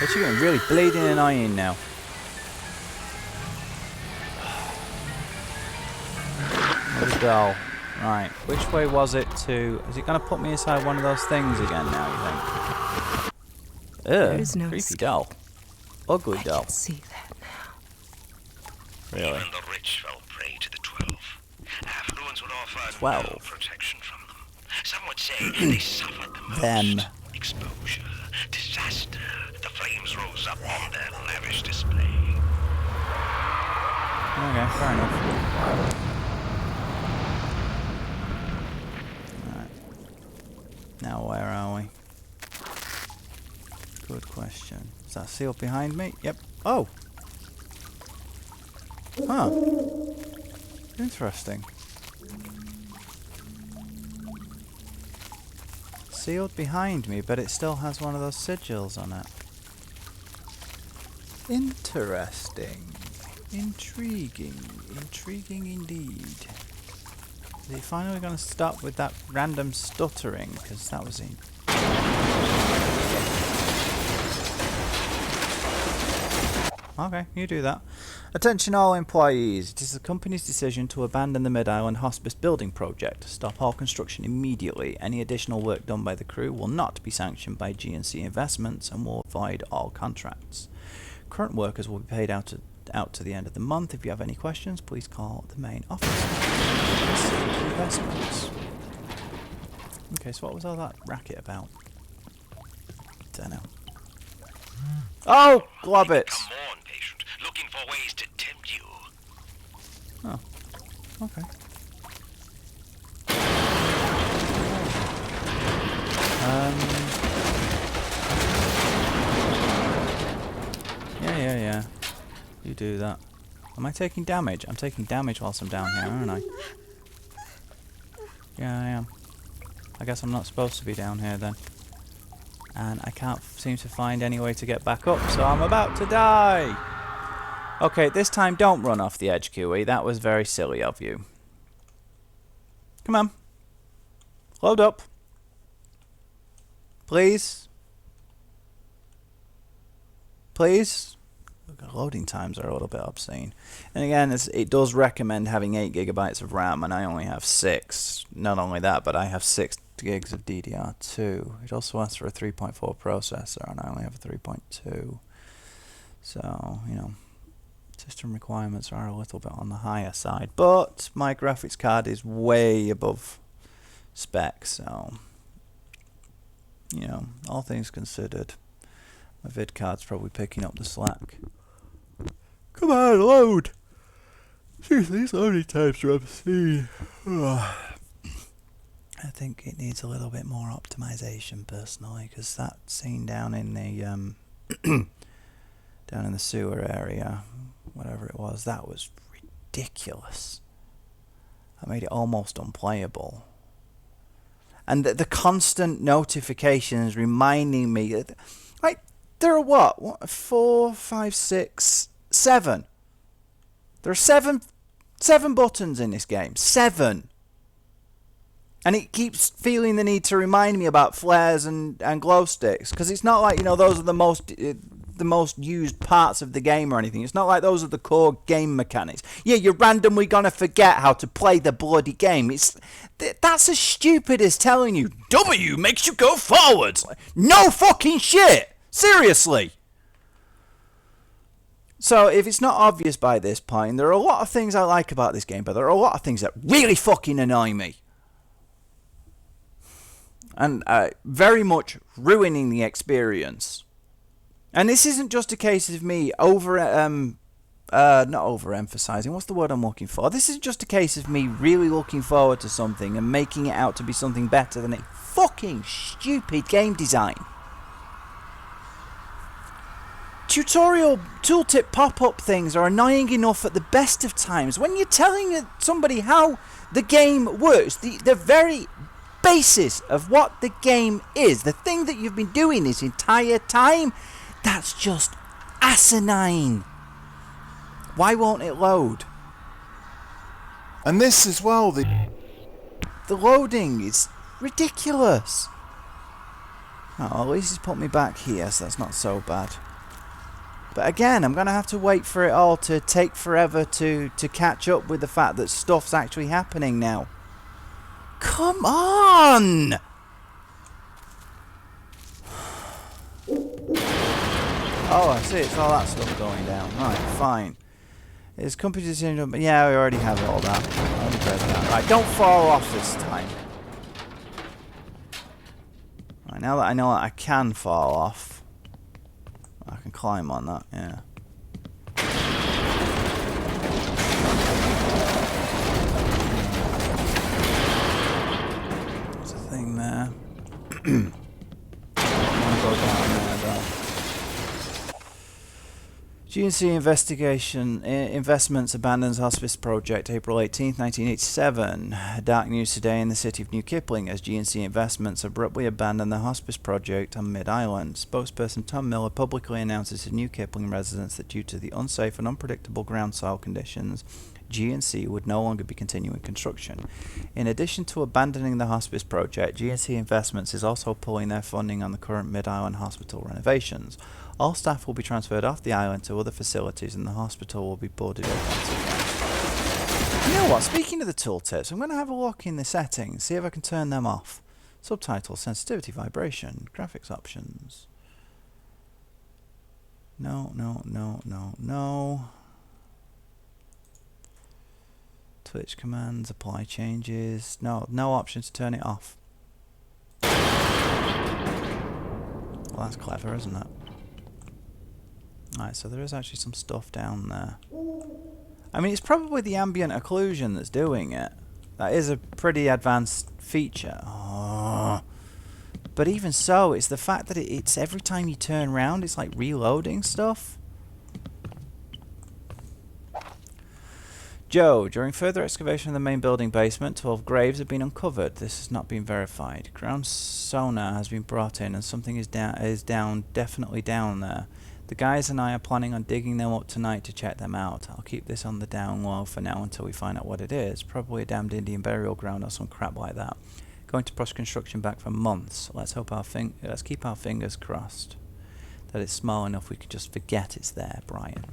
It's getting really bleeding annoying now. Where'd it go? Right, which way was it to... Is it going to put me inside one of those things again now, you think? There's no creepy doll. Ugly doll. I can see that now. Really? Even the rich fell prey to the 12. Affluents would offer 12. no protection from them. Some would say they suffered the most. Them. Exposure, disaster. The flames rose up on their lavish display. Okay, fair enough. Right. Now where are we? Good question. Is that sealed behind me? Yep. Oh! Huh. Interesting. Sealed behind me, but it still has one of those sigils on it. Interesting. Intriguing. Intriguing indeed. Is he finally going to stop with that random stuttering? Because that was in... Okay, you do that. Attention all employees. It is the company's decision to abandon the Mid-Island Hospice building project. Stop all construction immediately. Any additional work done by the crew will not be sanctioned by G&C Investments and will void all contracts. Current workers will be paid out to the end of the month. If you have any questions, please call the main office. G&C Investments. Okay, so what was all that racket about? Don't know. Oh, globbits! Come on, patient. Looking for ways to tempt you. Oh, okay. Yeah. You do that. Am I taking damage? I'm taking damage whilst I'm down here, aren't I? Yeah, I am. I guess I'm not supposed to be down here then. And I can't seem to find any way to get back up, so I'm about to die! Okay, this time don't run off the edge, QE. That was very silly of you. Come on. Load up. Please. Please. Loading times are a little bit obscene. And again, it does recommend having 8 gigabytes of RAM, and I only have 6. Not only that, but I have 6 gigs of DDR2. It also asks for a 3.4 processor, and I only have a 3.2. So, you know, system requirements are a little bit on the higher side. But my graphics card is way above spec, so, you know, all things considered, my vid card's probably picking up the slack. Come on, load! Seriously, these loading times are obscene. I think it needs a little bit more optimization, personally, because that scene down in the down in the sewer area, whatever it was, that was ridiculous. That made it almost unplayable. And the constant notifications reminding me that, like, there are what 4, 5, 6, 7. There are seven buttons in this game. 7. And it keeps feeling the need to remind me about flares and glow sticks, because it's not like, you know, those are the most used parts of the game or anything. It's not like those are the core game mechanics. Yeah, you're randomly gonna forget how to play the bloody game. That's as stupid as telling you W makes you go forwards. Like, no fucking shit. Seriously. So if it's not obvious by this point, there are a lot of things I like about this game, but there are a lot of things that really fucking annoy me. And very much ruining the experience. And this isn't just a case of me not overemphasizing. What's the word I'm looking for? This is just a case of me really looking forward to something and making it out to be something better than a fucking stupid game design. Tutorial tooltip pop-up things are annoying enough at the best of times. When you're telling somebody how the game works, the very basis of what the game is, the thing that you've been doing this entire time, that's just asinine. Why won't it load? And this as well, the loading is ridiculous. Oh, at least it's put me back here, so that's not so bad. But again, I'm going to have to wait for it all to take forever to catch up with the fact that stuff's actually happening now. Come on! Oh, I see, it's all that stuff going down. Right, fine. Is company decision? Yeah, we already have all that. Already read that. Right, don't fall off this time. Right, now that I know that I can fall off, I can climb on that. Yeah. There's a thing there. I'm gonna go down there though. GNC Investments abandons hospice project April 18th, 1987. Dark news today in the city of New Kipling as GNC Investments abruptly abandoned the hospice project on Mid-Island. Spokesperson Tom Miller publicly announces to New Kipling residents that due to the unsafe and unpredictable ground soil conditions, GNC would no longer be continuing construction. In addition to abandoning the hospice project, GNC Investments is also pulling their funding on the current Mid-Island hospital renovations. All staff will be transferred off the island to other facilities and the hospital will be boarded up once again. You know what, speaking of the tooltips, I'm going to have a look in the settings, see if I can turn them off. Subtitles, sensitivity, vibration, graphics options. No. Twitch commands, apply changes. No option to turn it off. Well, that's clever, isn't it? Alright, so there is actually some stuff down there. I mean, it's probably the ambient occlusion that's doing it. That is a pretty advanced feature. Oh. But even so, it's the fact that it's every time you turn around, it's like reloading stuff. Joe, during further excavation of the main building basement, 12 graves have been uncovered. This has not been verified. Ground sonar has been brought in and something is definitely down there. The guys and I are planning on digging them up tonight to check them out. I'll keep this on the down low for now until we find out what it is. Probably a damned Indian burial ground or some crap like that. Going to push construction back for months. Let's keep our fingers crossed that it's small enough we can just forget it's there, Brian.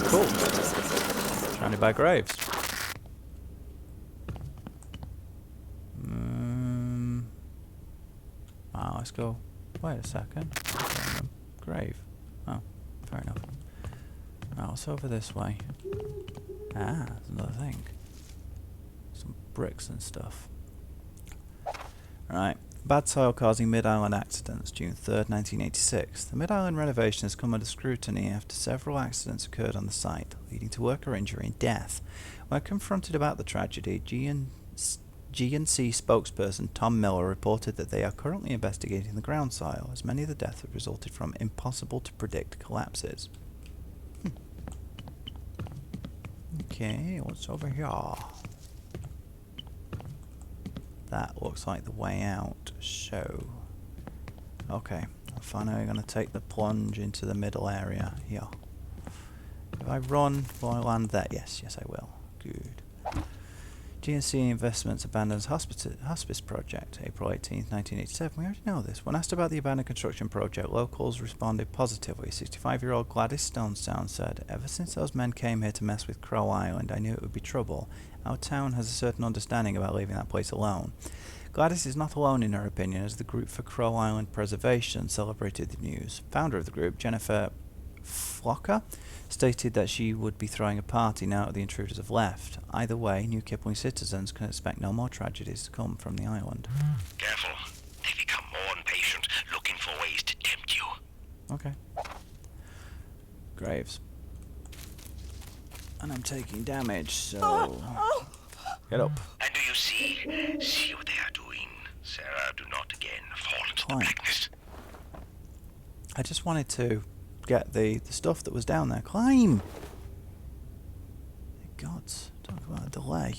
Cool. Surrounded by graves. Let's go. Wait a second. Grave. Oh, fair enough. Right, what's over this way? Ah, there's another thing. Some bricks and stuff. Right. Bad soil causing Mid-Island accidents, June 3rd, 1986. The Mid-Island renovation has come under scrutiny after several accidents occurred on the site, leading to worker injury and death. When confronted about the tragedy, GNC spokesperson Tom Miller reported that they are currently investigating the ground soil, as many of the deaths have resulted from impossible-to-predict collapses. Okay, what's over here? That looks like the way out, so... Okay, I'm finally going to take the plunge into the middle area here. If I run, will I land there? Yes, I will. Good. GNC Investments abandons hospice project, April 18th, 1987. We already know this. When asked about the abandoned construction project, locals responded positively. 65-year-old Gladys Stonestown said, "Ever since those men came here to mess with Crow Island, I knew it would be trouble. Our town has a certain understanding about leaving that place alone." Gladys is not alone in her opinion, as the group for Crow Island Preservation celebrated the news. Founder of the group, Jennifer Flocker, stated that she would be throwing a party now that the intruders have left. Either way, New Kipling citizens can expect no more tragedies to come from the island. Careful. They become Okay. Graves. And I'm taking damage, so... Get up. And do you see? See what they are doing. Sarah, do not again fall into the Climb. blackness. I just wanted to get the stuff that was down there. Climb! Gods, talk about a delay.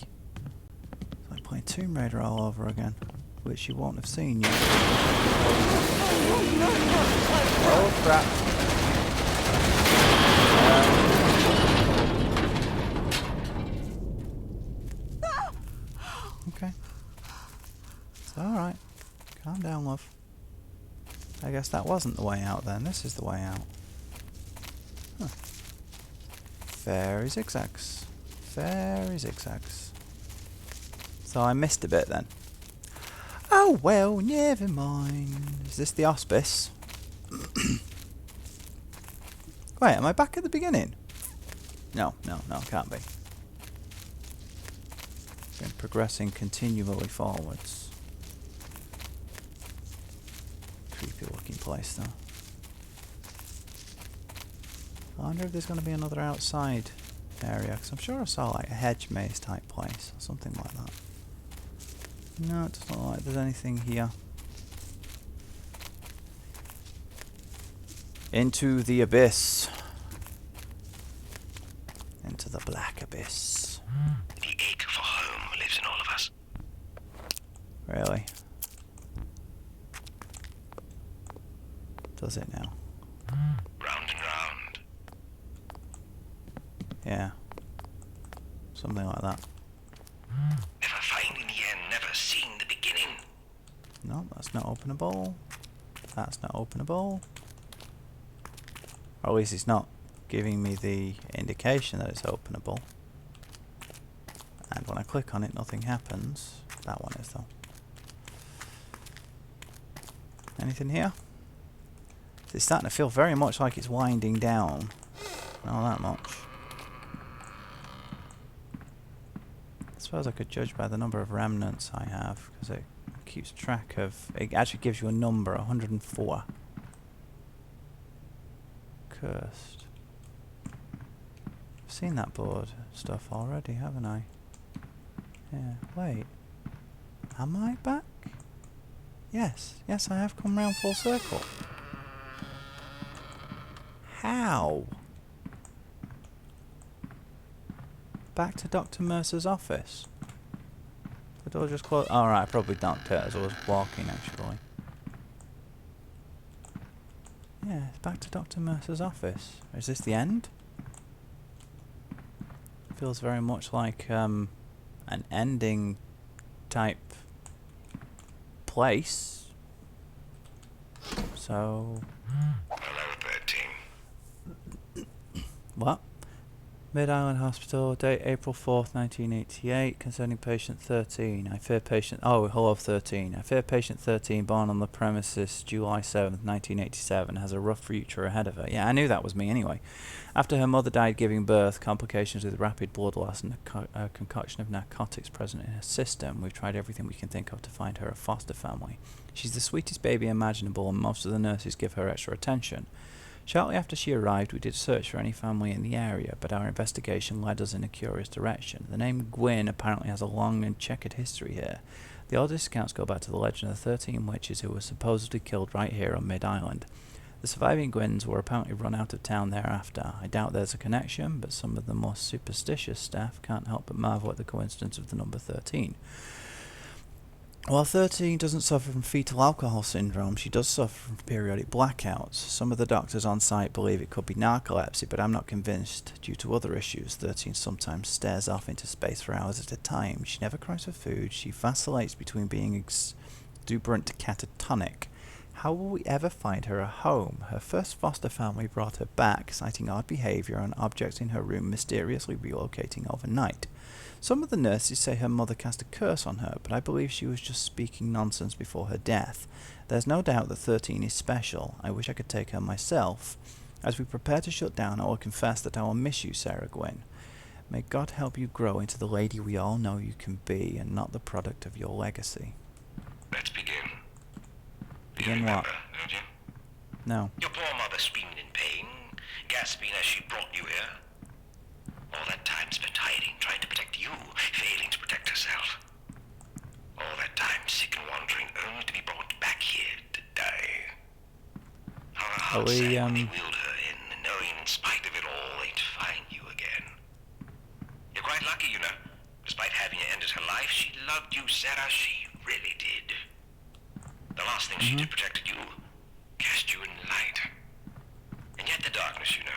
It's like playing Tomb Raider all over again, which you won't have seen yet. Oh crap. Okay. It's alright. Calm down, love. I guess that wasn't the way out then. This is the way out. Huh. Fairy zigzags. Fairy zigzags. So I missed a bit then. Oh well, never mind. Is this the hospice? Wait, am I back at the beginning? No, can't be. Been progressing continually forwards. Creepy looking place though. I wonder if there's going to be another outside area, because I'm sure I saw like a hedge maze type place or something like that. No, it doesn't look like there's anything here. Into the abyss. Into the black abyss. The ache for home lives in all of us. Really? Does it now? Round and round. Yeah. Something like that. Never finding the end, never seeing the beginning. No, that's not openable. That's not openable. Or at least it's not giving me the indication that it's openable. And when I click on it, nothing happens. That one is though. Anything here? It's starting to feel very much like it's winding down. Not that much. I suppose I could judge by the number of remnants I have, because it keeps track of... It actually gives you a number, 104. Cursed. I've seen that board stuff already, haven't I? Yeah, wait. Am I back? Yes, I have come round full circle. How? Back to Dr. Mercer's office. The door just closed. Alright, I probably dunked it as I was walking actually. Yeah, it's back to Dr. Mercer's office. Is this the end? Feels very much like an ending type place. So... Hello, 13. What? Mid-Island Hospital, date April 4th, 1988, concerning patient 13. I fear patient... Oh, hello 13. I fear patient 13, born on the premises July 7th, 1987, has a rough future ahead of her. Yeah, I knew that was me anyway. After her mother died giving birth, complications with rapid blood loss and a concoction of narcotics present in her system, we've tried everything we can think of to find her a foster family. She's the sweetest baby imaginable, and most of the nurses give her extra attention. Shortly after she arrived, we did search for any family in the area, but our investigation led us in a curious direction. The name Gwyn apparently has a long and checkered history here. The oldest accounts go back to the legend of the 13 witches who were supposedly killed right here on Mid-Island. The surviving Gwyns were apparently run out of town thereafter. I doubt there's a connection, but some of the more superstitious staff can't help but marvel at the coincidence of the number 13. While 13 doesn't suffer from fetal alcohol syndrome, she does suffer from periodic blackouts. Some of the doctors on site believe it could be narcolepsy, but I'm not convinced. Due to other issues, 13 sometimes stares off into space for hours at a time. She never cries for food. She vacillates between being exuberant to catatonic. How will we ever find her a home? Her first foster family brought her back, citing odd behaviour and objects in her room mysteriously relocating overnight. Some of the nurses say her mother cast a curse on her, but I believe she was just speaking nonsense before her death. There's no doubt that 13 is special. I wish I could take her myself. As we prepare to shut down, I will confess that I will miss you, Sarah Gwyn. May God help you grow into the lady we all know you can be, and not the product of your legacy. Let's begin. Begin You what? remember, don't you? No. Your poor mother has been as she brought you here. All that time spent hiding, trying to protect you, failing to protect herself. All that time sick and wandering, only to be brought back here to die. How her heart sank when they wheeled her in, knowing in spite of it all, they'd find you again. You're quite lucky, you know. Despite having ended her life, she loved you, Sarah. She really did. The last thing she did protected you, cast you in light. And yet the darkness, you know,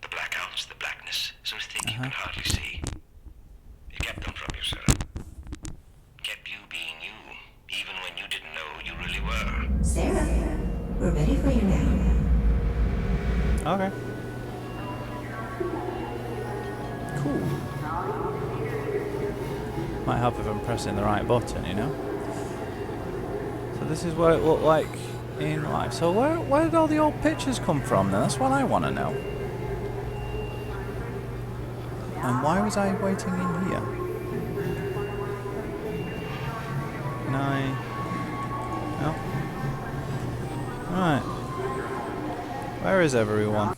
the blackouts, the blackness, so thick you could hardly see. It kept them from you, Sarah. Kept you being you, even when you didn't know who you really were. Sarah, we're ready for you now. Okay. Cool. Might help if I'm pressing the right button, you know? So this is what it looked like in life. So where did all the old pictures come from then? That's what I want to know. And why was I waiting in here? Can I... No? Alright. Where is everyone?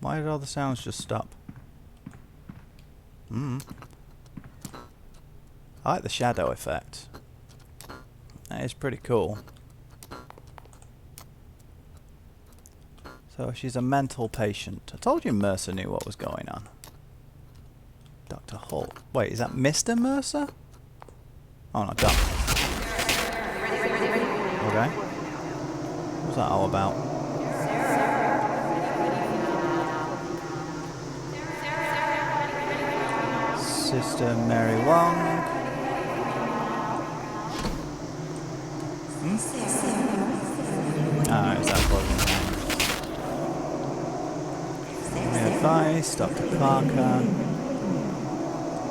Why did all the sounds just stop? I like the shadow effect. That is pretty cool. So she's a mental patient. I told you Mercer knew what was going on. Dr. Holt. Wait, is that Mr. Mercer? Oh no, Doc. Okay. What's that all about? Sister Mary Wong. Ah, is that closing time? My advice, Dr. Parker.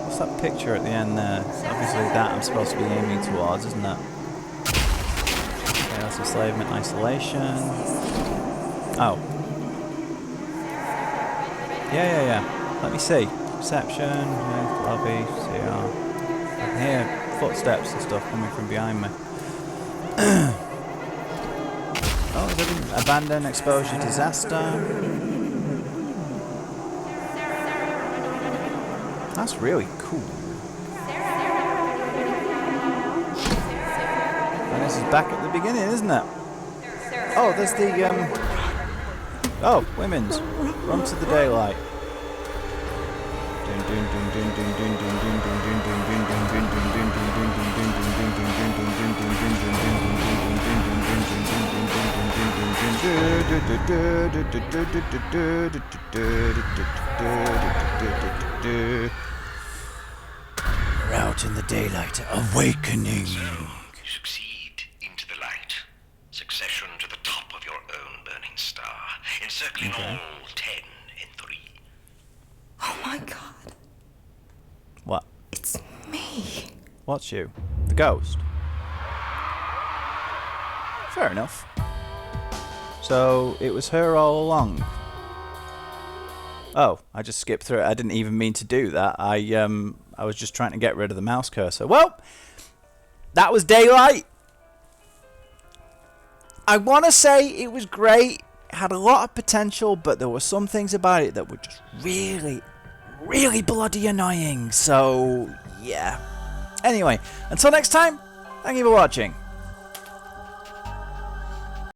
What's that picture at the end there? It's obviously that I'm supposed to be aiming towards, isn't it? Okay, that's enslavement, isolation. Oh. Yeah. Let me see. Reception, lobby, CR. I can hear footsteps and stuff coming from behind me. Oh, abandoned exposure disaster. That's really cool. And this is back at the beginning, isn't it? Oh, there's the oh, women's. Run to the daylight. We're out in the daylight, awakening. So, you succeed into the light. Succession to the top of your own burning star. Encircling all 10 in 3. Oh my god. What? It's me. What's you? The ghost? Fair enough. So, it was her all along. Oh, I just skipped through it. I didn't even mean to do that. I was just trying to get rid of the mouse cursor. Well, that was Daylight. I want to say it was great. It had a lot of potential, but there were some things about it that were just really, really bloody annoying. So, yeah. Anyway, until next time, thank you for watching.